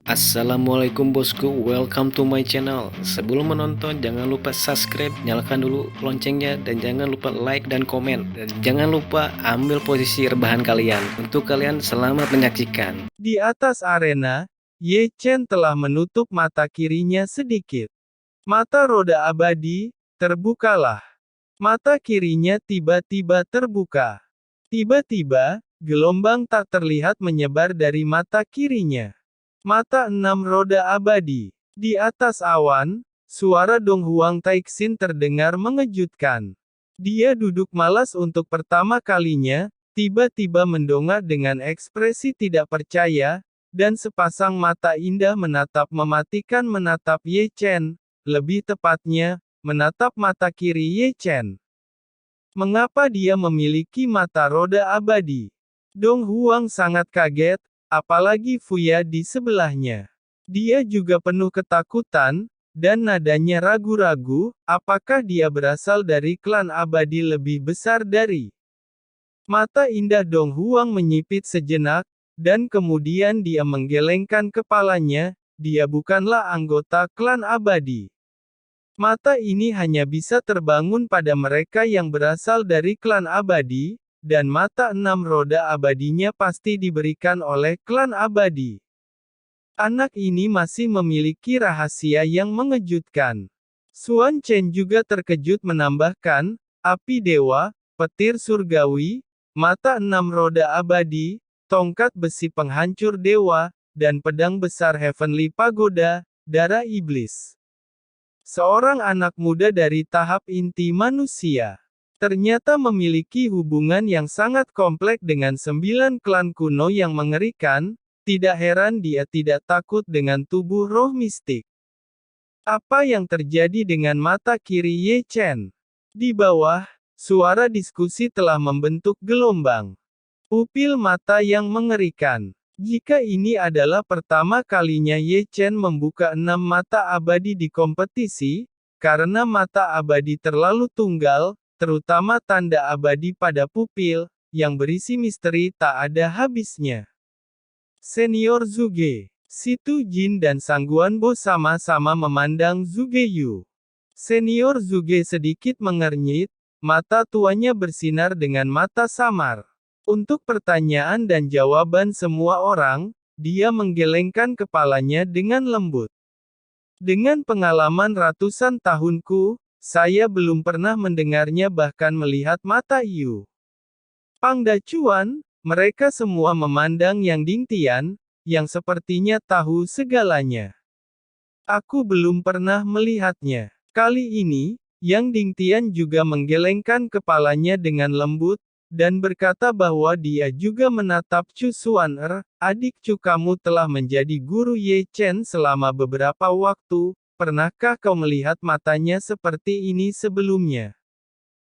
Assalamualaikum bosku, welcome to my channel. Sebelum menonton, jangan lupa subscribe, nyalakan dulu loncengnya, dan jangan lupa like dan komen. Dan jangan lupa ambil posisi rebahan kalian. Untuk kalian selamat menyaksikan. Di atas arena, Ye Chen telah menutup mata kirinya sedikit. Mata roda abadi, terbukalah. Mata kirinya tiba-tiba terbuka. Tiba-tiba, gelombang tak terlihat menyebar dari mata kirinya. Mata enam roda abadi. Di atas awan, suara Dong Huang Taixin terdengar mengejutkan. Dia duduk malas untuk pertama kalinya, tiba-tiba mendongak dengan ekspresi tidak percaya, dan sepasang mata indah mematikan menatap Ye Chen, lebih tepatnya, menatap mata kiri Ye Chen. Mengapa dia memiliki mata roda abadi? Dong Huang sangat kaget, apalagi Fuya di sebelahnya. Dia juga penuh ketakutan, dan nadanya ragu-ragu, apakah dia berasal dari klan abadi lebih besar dari. Mata indah Dong Huang menyipit sejenak, dan kemudian dia menggelengkan kepalanya, dia bukanlah anggota klan abadi. Mata ini hanya bisa terbangun pada mereka yang berasal dari klan abadi, dan mata enam roda abadinya pasti diberikan oleh klan abadi. Anak ini masih memiliki rahasia yang mengejutkan. Xuan Chen juga terkejut menambahkan, api dewa, petir surgawi, mata enam roda abadi, tongkat besi penghancur dewa, dan pedang besar Heavenly Pagoda, darah iblis. Seorang anak muda dari tahap inti manusia. Ternyata memiliki hubungan yang sangat kompleks dengan 9 klan kuno yang mengerikan, tidak heran dia tidak takut dengan tubuh roh mistik. Apa yang terjadi dengan mata kiri Ye Chen? Di bawah, suara diskusi telah membentuk gelombang. Pupil mata yang mengerikan. Jika ini adalah pertama kalinya Ye Chen membuka 6 mata abadi di kompetisi, karena mata abadi terlalu tunggal, terutama tanda abadi pada pupil, yang berisi misteri tak ada habisnya. Senior Zhuge, Situ Jin dan Sangguan Bo sama-sama memandang Zhuge Yu. Senior Zhuge sedikit mengernyit, mata tuanya bersinar dengan mata samar. Untuk pertanyaan dan jawaban semua orang, dia menggelengkan kepalanya dengan lembut. Dengan pengalaman ratusan tahunku, saya belum pernah mendengarnya bahkan melihat mata Yu. Pangda Cuan, mereka semua memandang Yang Dingtian, yang sepertinya tahu segalanya. Aku belum pernah melihatnya. Kali ini, Yang Dingtian juga menggelengkan kepalanya dengan lembut, dan berkata bahwa dia juga menatap Chu Xuan adik Chu kamu telah menjadi guru Ye Chen selama beberapa waktu, pernahkah kau melihat matanya seperti ini sebelumnya?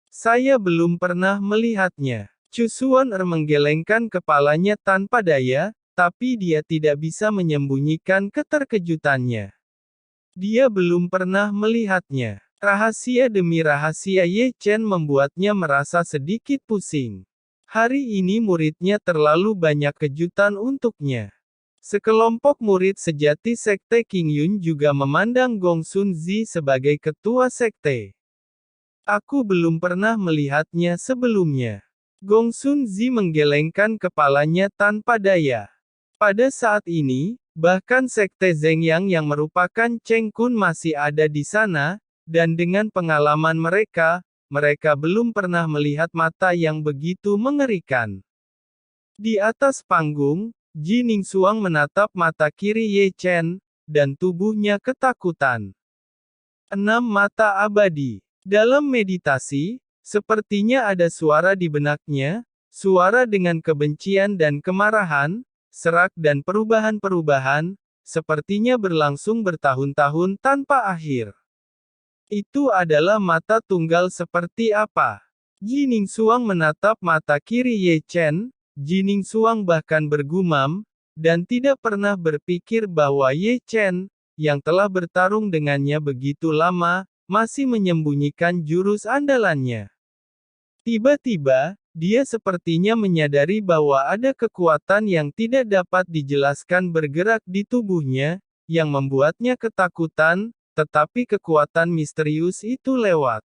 Saya belum pernah melihatnya. Chu Xuan menggelengkan kepalanya tanpa daya, tapi dia tidak bisa menyembunyikan keterkejutannya. Dia belum pernah melihatnya. Rahasia demi rahasia Ye Chen membuatnya merasa sedikit pusing. Hari ini muridnya terlalu banyak kejutan untuknya. Sekelompok murid sejati Sekte King Yun juga memandang Gong Sun Zi sebagai ketua sekte. Aku belum pernah melihatnya sebelumnya. Gong Sun Zi menggelengkan kepalanya tanpa daya. Pada saat ini, bahkan Sekte Zhengyang yang merupakan Cheng Kun masih ada di sana, dan dengan pengalaman mereka, mereka belum pernah melihat mata yang begitu mengerikan. Di atas panggung, Ji Ningsuang menatap mata kiri Ye Chen, dan tubuhnya ketakutan. 6 mata abadi. Dalam meditasi, sepertinya ada suara di benaknya, suara dengan kebencian dan kemarahan, serak dan perubahan-perubahan, sepertinya berlangsung bertahun-tahun tanpa akhir. Itu adalah mata tunggal seperti apa? Ji Ningsuang menatap mata kiri Ye Chen, Ji Ningsuang bahkan bergumam, dan tidak pernah berpikir bahwa Ye Chen, yang telah bertarung dengannya begitu lama, masih menyembunyikan jurus andalannya. Tiba-tiba, dia sepertinya menyadari bahwa ada kekuatan yang tidak dapat dijelaskan bergerak di tubuhnya, yang membuatnya ketakutan, tetapi kekuatan misterius itu lewat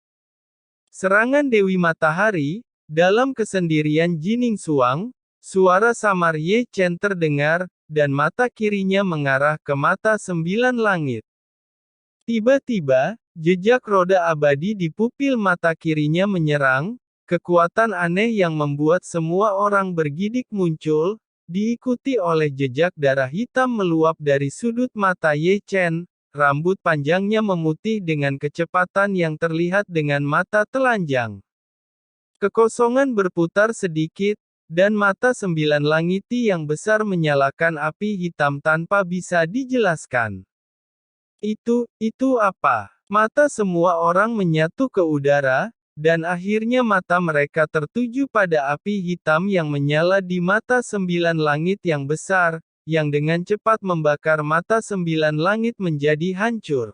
serangan Dewi Matahari. Dalam kesendirian Jining Suang, suara samar Ye Chen terdengar, dan mata kirinya mengarah ke mata 9 langit. Tiba-tiba, jejak roda abadi di pupil mata kirinya menyerang, kekuatan aneh yang membuat semua orang bergidik muncul, diikuti oleh jejak darah hitam meluap dari sudut mata Ye Chen, rambut panjangnya memutih dengan kecepatan yang terlihat dengan mata telanjang. Kekosongan berputar sedikit, dan mata 9 langiti yang besar menyalakan api hitam tanpa bisa dijelaskan. Itu apa? Mata semua orang menyatu ke udara, dan akhirnya mata mereka tertuju pada api hitam yang menyala di mata 9 langit yang besar, yang dengan cepat membakar mata 9 langit menjadi hancur.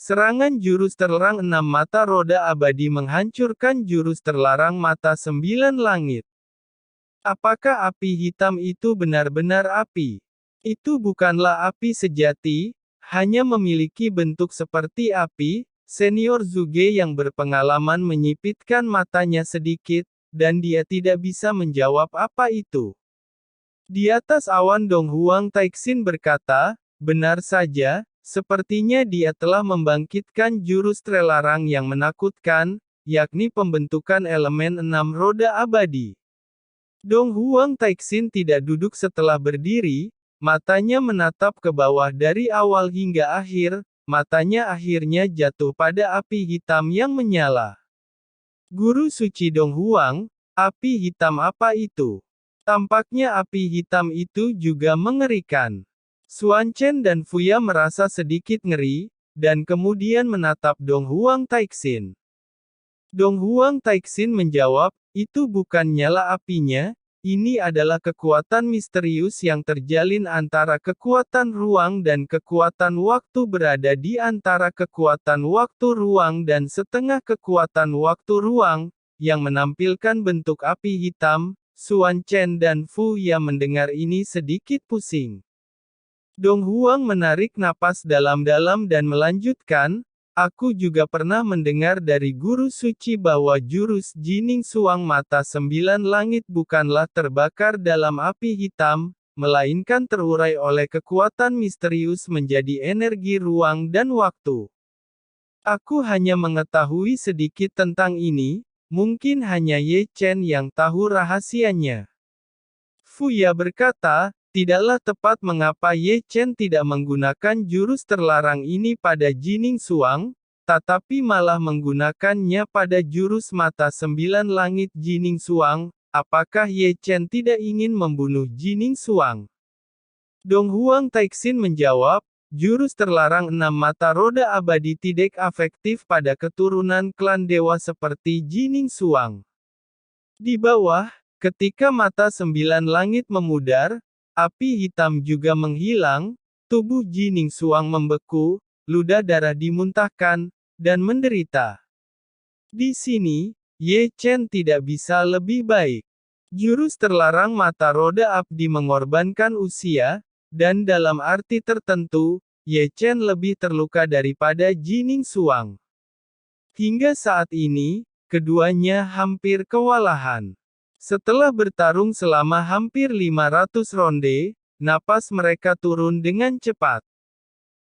Serangan jurus terlarang 6 mata roda abadi menghancurkan jurus terlarang mata 9 langit. Apakah api hitam itu benar-benar api? Itu bukanlah api sejati, hanya memiliki bentuk seperti api. Senior Zuge yang berpengalaman menyipitkan matanya sedikit, dan dia tidak bisa menjawab apa itu. Di atas awan Dong Huang Taixin berkata, benar saja. Sepertinya dia telah membangkitkan jurus terlarang yang menakutkan, yakni pembentukan elemen 6 roda abadi. Dong Huang Taixin tidak duduk setelah berdiri, matanya menatap ke bawah dari awal hingga akhir, matanya akhirnya jatuh pada api hitam yang menyala. Guru suci Dong Huang, api hitam apa itu? Tampaknya api hitam itu juga mengerikan. Xuan Chen dan Fuya merasa sedikit ngeri, dan kemudian menatap Dong Huang Taixin. Dong Huang Taixin menjawab, itu bukan nyala apinya, ini adalah kekuatan misterius yang terjalin antara kekuatan ruang dan kekuatan waktu berada di antara kekuatan waktu ruang dan setengah kekuatan waktu ruang, yang menampilkan bentuk api hitam. Xuan Chen dan Fuya mendengar ini sedikit pusing. Dong Huang menarik napas dalam-dalam dan melanjutkan, aku juga pernah mendengar dari guru suci bahwa jurus Jining Suang mata 9 langit bukanlah terbakar dalam api hitam, melainkan terurai oleh kekuatan misterius menjadi energi ruang dan waktu. Aku hanya mengetahui sedikit tentang ini, mungkin hanya Ye Chen yang tahu rahasianya. Fuya berkata, tidaklah tepat mengapa Ye Chen tidak menggunakan jurus terlarang ini pada Jining Suang, tetapi malah menggunakannya pada jurus mata 9 langit Jining Suang. Apakah Ye Chen tidak ingin membunuh Jining Suang? Dong Huang Taixin menjawab, jurus terlarang 6 mata roda abadi tidak efektif pada keturunan klan dewa seperti Jining Suang. Di bawah, ketika mata 9 langit memudar, api hitam juga menghilang, tubuh Jining Suang membeku, ludah darah dimuntahkan, dan menderita. Di sini, Ye Chen tidak bisa lebih baik. Jurus terlarang mata roda abdi mengorbankan usia, dan dalam arti tertentu, Ye Chen lebih terluka daripada Jining Suang. Hingga saat ini, keduanya hampir kewalahan. Setelah bertarung selama hampir 500 ronde, napas mereka turun dengan cepat.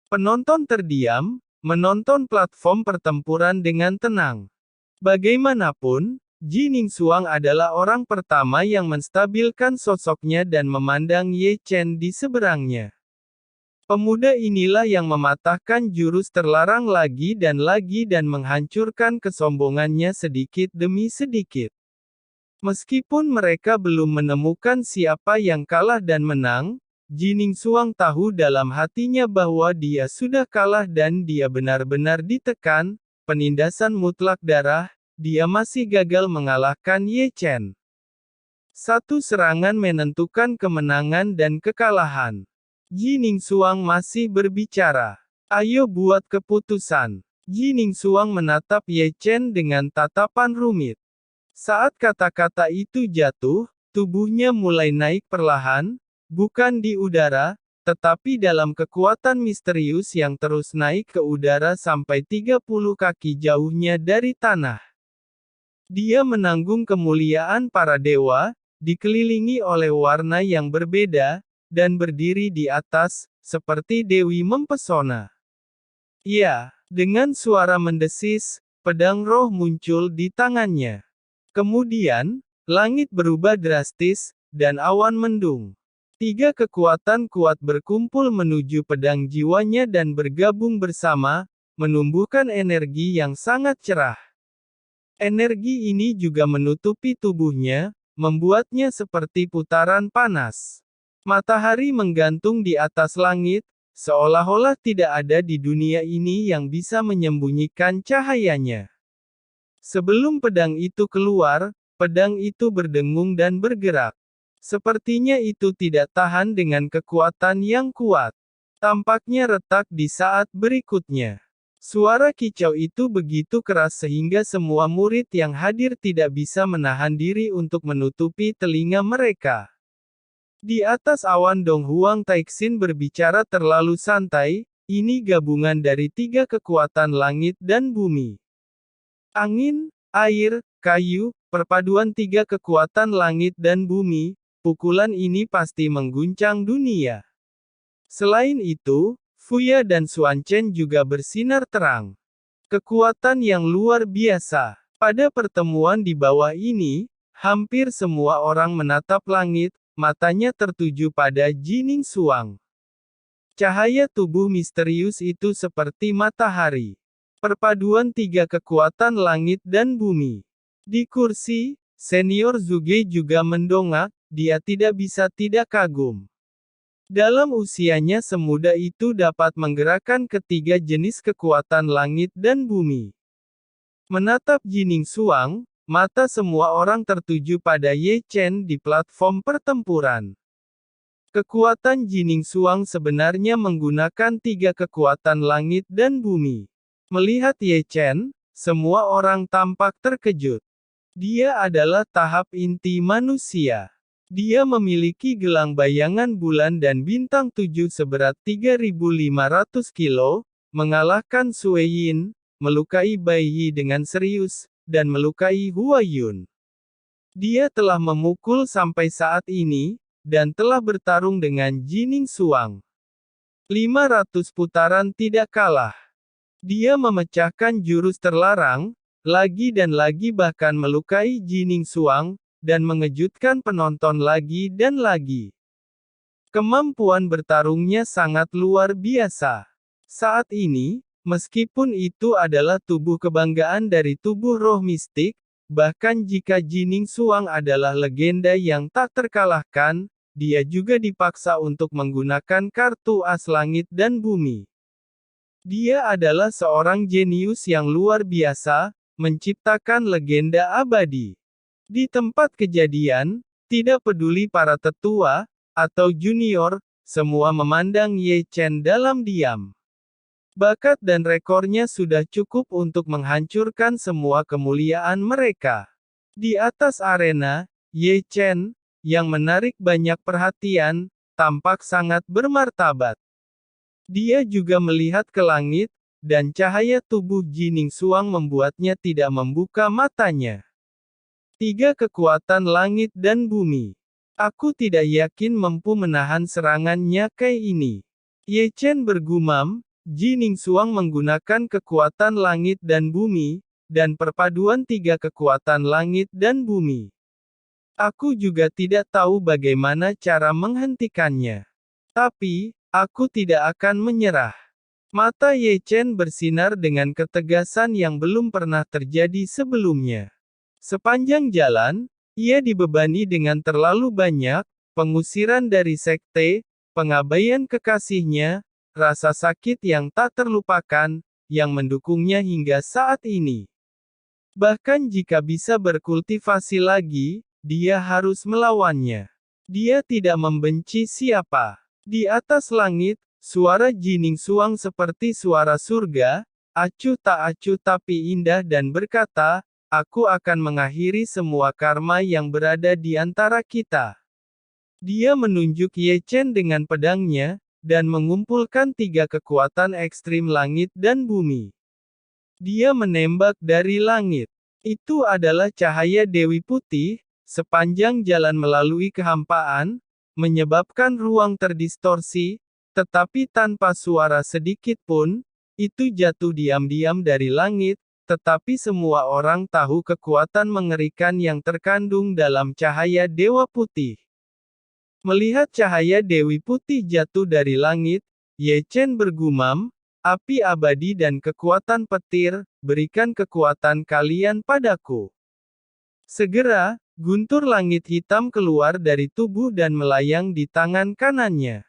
Penonton terdiam, menonton platform pertempuran dengan tenang. Bagaimanapun, Jining Suang adalah orang pertama yang menstabilkan sosoknya dan memandang Ye Chen di seberangnya. Pemuda inilah yang mematahkan jurus terlarang lagi dan menghancurkan kesombongannya sedikit demi sedikit. Meskipun mereka belum menemukan siapa yang kalah dan menang, Jining Suang tahu dalam hatinya bahwa dia sudah kalah dan dia benar-benar ditekan, penindasan mutlak darah, dia masih gagal mengalahkan Ye Chen. Satu serangan menentukan kemenangan dan kekalahan. Jining Suang masih berbicara. Ayo buat keputusan. Jining Suang menatap Ye Chen dengan tatapan rumit. Saat kata-kata itu jatuh, tubuhnya mulai naik perlahan, bukan di udara, tetapi dalam kekuatan misterius yang terus naik ke udara sampai 30 kaki jauhnya dari tanah. Dia menanggung kemuliaan para dewa, dikelilingi oleh warna yang berbeda, dan berdiri di atas, seperti dewi mempesona. Ya, dengan suara mendesis, pedang roh muncul di tangannya. Kemudian, langit berubah drastis, dan awan mendung. 3 kekuatan kuat berkumpul menuju pedang jiwanya dan bergabung bersama, menumbuhkan energi yang sangat cerah. Energi ini juga menutupi tubuhnya, membuatnya seperti putaran panas. Matahari menggantung di atas langit, seolah-olah tidak ada di dunia ini yang bisa menyembunyikan cahayanya. Sebelum pedang itu keluar, pedang itu berdengung dan bergerak. Sepertinya itu tidak tahan dengan kekuatan yang kuat. Tampaknya retak di saat berikutnya. Suara kicau itu begitu keras sehingga semua murid yang hadir tidak bisa menahan diri untuk menutupi telinga mereka. Di atas awan Dong Huang Taixin berbicara terlalu santai, ini gabungan dari 3 kekuatan langit dan bumi. Angin, air, kayu, perpaduan 3 kekuatan langit dan bumi, pukulan ini pasti mengguncang dunia. Selain itu, Fuya dan Xuanchen juga bersinar terang. Kekuatan yang luar biasa. Pada pertemuan di bawah ini, hampir semua orang menatap langit, matanya tertuju pada Jining Xuang. Cahaya tubuh misterius itu seperti matahari. Perpaduan 3 kekuatan langit dan bumi. Di kursi, senior Zhuge juga mendongak, dia tidak bisa tidak kagum. Dalam usianya semuda itu dapat menggerakkan ketiga jenis kekuatan langit dan bumi. Menatap Jining Xuang, mata semua orang tertuju pada Ye Chen di platform pertempuran. Kekuatan Jining Xuang sebenarnya menggunakan 3 kekuatan langit dan bumi. Melihat Ye Chen, semua orang tampak terkejut. Dia adalah tahap inti manusia. Dia memiliki gelang bayangan bulan dan bintang 7 seberat 3.500 kilo, mengalahkan Sui Yin, melukai Bai Yi dengan serius, dan melukai Hua Yun. Dia telah memukul sampai saat ini, dan telah bertarung dengan Jining Xuang. 500 putaran tidak kalah. Dia memecahkan jurus terlarang, lagi dan lagi bahkan melukai Jining Xuang, dan mengejutkan penonton lagi dan lagi. Kemampuan bertarungnya sangat luar biasa. Saat ini, meskipun itu adalah tubuh kebanggaan dari tubuh roh mistik, bahkan jika Jining Xuang adalah legenda yang tak terkalahkan, dia juga dipaksa untuk menggunakan kartu as langit dan bumi. Dia adalah seorang jenius yang luar biasa, menciptakan legenda abadi. Di tempat kejadian, tidak peduli para tetua, atau junior, semua memandang Ye Chen dalam diam. Bakat dan rekornya sudah cukup untuk menghancurkan semua kemuliaan mereka. Di atas arena, Ye Chen, yang menarik banyak perhatian, tampak sangat bermartabat. Dia juga melihat ke langit, dan cahaya tubuh Jining Xuang membuatnya tidak membuka matanya. 3 kekuatan langit dan bumi. Aku tidak yakin mampu menahan serangannya kayak ini. Ye Chen bergumam, Jining Xuang menggunakan kekuatan langit dan bumi, dan perpaduan 3 kekuatan langit dan bumi. Aku juga tidak tahu bagaimana cara menghentikannya. Tapi, aku tidak akan menyerah. Mata Ye Chen bersinar dengan ketegasan yang belum pernah terjadi sebelumnya. Sepanjang jalan, ia dibebani dengan terlalu banyak, pengusiran dari sekte, pengabaian kekasihnya, rasa sakit yang tak terlupakan, yang mendukungnya hingga saat ini. Bahkan jika bisa berkultivasi lagi, dia harus melawannya. Dia tidak membenci siapa. Di atas langit, suara Jining Xuang seperti suara surga, acuh tak acuh tapi indah dan berkata, aku akan mengakhiri semua karma yang berada di antara kita. Dia menunjuk Ye Chen dengan pedangnya, dan mengumpulkan 3 kekuatan ekstrim langit dan bumi. Dia menembak dari langit. Itu adalah cahaya Dewi Putih, sepanjang jalan melalui kehampaan, menyebabkan ruang terdistorsi, tetapi tanpa suara sedikit pun, itu jatuh diam-diam dari langit, tetapi semua orang tahu kekuatan mengerikan yang terkandung dalam cahaya Dewa Putih. Melihat cahaya Dewi Putih jatuh dari langit, Ye Chen bergumam, api abadi dan kekuatan petir, berikan kekuatan kalian padaku. Segera, guntur langit hitam keluar dari tubuh dan melayang di tangan kanannya.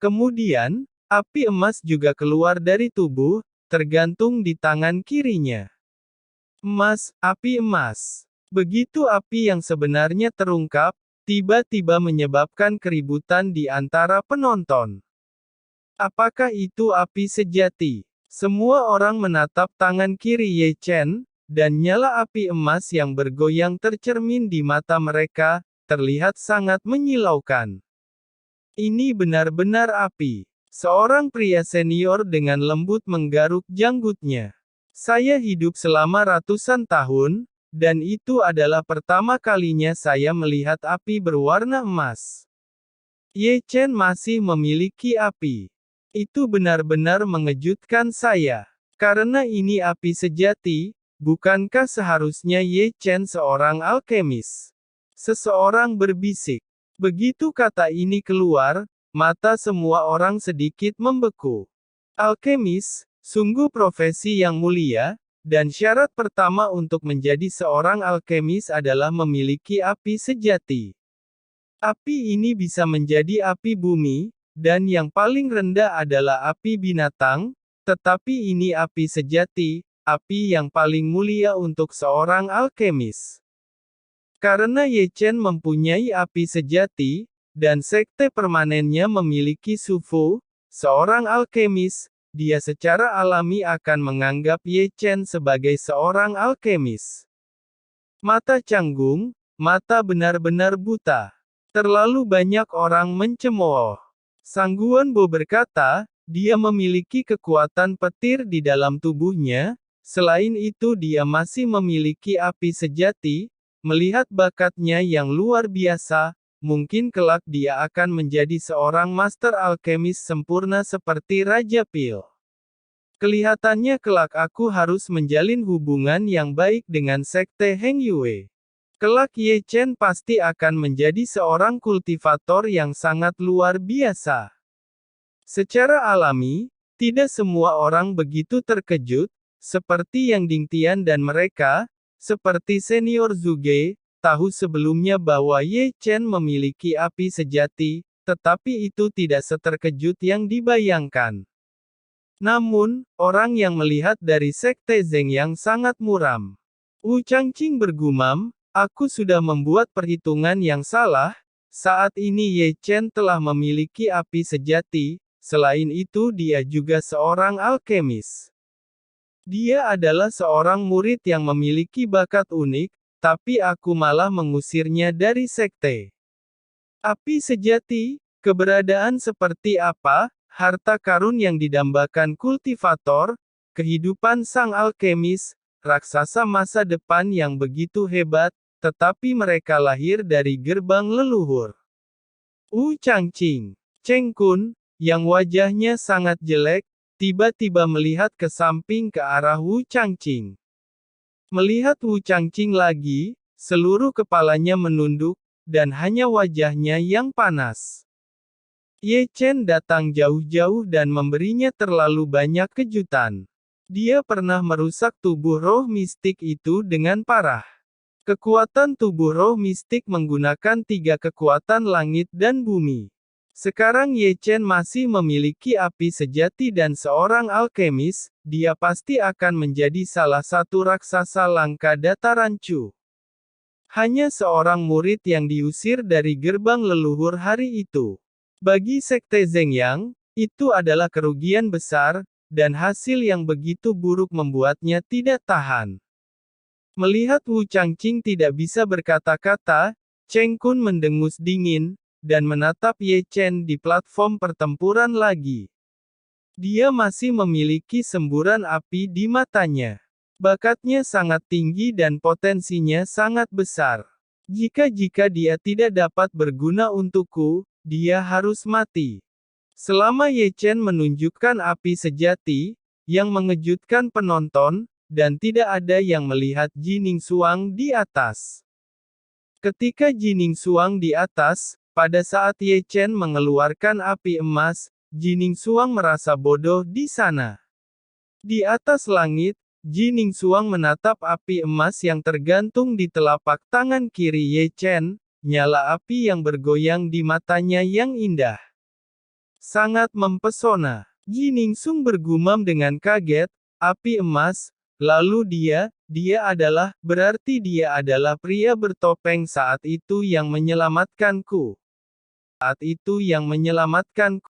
Kemudian, api emas juga keluar dari tubuh, tergantung di tangan kirinya. Emas, api emas. Begitu api yang sebenarnya terungkap, tiba-tiba menyebabkan keributan di antara penonton. Apakah itu api sejati? Semua orang menatap tangan kiri Ye Chen, dan nyala api emas yang bergoyang tercermin di mata mereka, terlihat sangat menyilaukan. Ini benar-benar api. Seorang pria senior dengan lembut menggaruk janggutnya. Saya hidup selama ratusan tahun, dan itu adalah pertama kalinya saya melihat api berwarna emas. Ye Chen masih memiliki api. Itu benar-benar mengejutkan saya. Karena ini api sejati, bukankah seharusnya Ye Chen seorang alkemis? Seseorang berbisik. Begitu kata ini keluar, mata semua orang sedikit membeku. Alkemis, sungguh profesi yang mulia, dan syarat pertama untuk menjadi seorang alkemis adalah memiliki api sejati. Api ini bisa menjadi api bumi, dan yang paling rendah adalah api binatang, tetapi ini api sejati, api yang paling mulia untuk seorang alkemis. Karena Ye Chen mempunyai api sejati, dan sekte permanennya memiliki Sufu, seorang alkemis, dia secara alami akan menganggap Ye Chen sebagai seorang alkemis. Mata canggung, mata benar-benar buta. Terlalu banyak orang mencemooh. Sang Guanbo berkata, dia memiliki kekuatan petir di dalam tubuhnya, selain itu dia masih memiliki api sejati, melihat bakatnya yang luar biasa, mungkin kelak dia akan menjadi seorang master alkemis sempurna seperti Raja Pil. Kelihatannya kelak aku harus menjalin hubungan yang baik dengan sekte Heng Yue. Kelak Ye Chen pasti akan menjadi seorang kultivator yang sangat luar biasa. Secara alami, tidak semua orang begitu terkejut, seperti yang Ding Tian dan mereka, seperti senior Zhuge, tahu sebelumnya bahwa Ye Chen memiliki api sejati, tetapi itu tidak seterkejut yang dibayangkan. Namun, orang yang melihat dari sekte Zheng yang sangat muram. Wu Changqing bergumam, aku sudah membuat perhitungan yang salah, saat ini Ye Chen telah memiliki api sejati, selain itu dia juga seorang alkemis. Dia adalah seorang murid yang memiliki bakat unik, tapi aku malah mengusirnya dari sekte. Api sejati, keberadaan seperti apa, harta karun yang didambakan kultivator, kehidupan sang alkemis, raksasa masa depan yang begitu hebat, tetapi mereka lahir dari gerbang leluhur. Wu Changqing, Cheng Kun, yang wajahnya sangat jelek, tiba-tiba melihat ke samping ke arah Wu Changqing. Melihat Wu Changqing lagi, seluruh kepalanya menunduk, dan hanya wajahnya yang panas. Ye Chen datang jauh-jauh dan memberinya terlalu banyak kejutan. Dia pernah merusak tubuh roh mistik itu dengan parah. Kekuatan tubuh roh mistik menggunakan 3 kekuatan langit dan bumi. Sekarang Ye Chen masih memiliki api sejati dan seorang alkemis, dia pasti akan menjadi salah satu raksasa langka dataran Chu. Hanya seorang murid yang diusir dari gerbang leluhur hari itu. Bagi sekte Zheng Yang, itu adalah kerugian besar, dan hasil yang begitu buruk membuatnya tidak tahan. Melihat Wu Changqing tidak bisa berkata-kata, Cheng Kun mendengus dingin, dan menatap Ye Chen di platform pertempuran lagi. Dia masih memiliki semburan api di matanya. Bakatnya sangat tinggi dan potensinya sangat besar. Jika dia tidak dapat berguna untukku, dia harus mati. Selama Ye Chen menunjukkan api sejati, yang mengejutkan penonton, dan tidak ada yang melihat Jining Xuang di atas. Ketika Jining Xuang di atas, pada saat Ye Chen mengeluarkan api emas, Jining Xuang merasa bodoh di sana. Di atas langit, Jining Xuang menatap api emas yang tergantung di telapak tangan kiri Ye Chen, nyala api yang bergoyang di matanya yang indah. Sangat mempesona. Jining Xung bergumam dengan kaget, api emas, lalu berarti dia adalah pria bertopeng saat itu yang menyelamatkanku. Saat itu yang menyelamatkanku.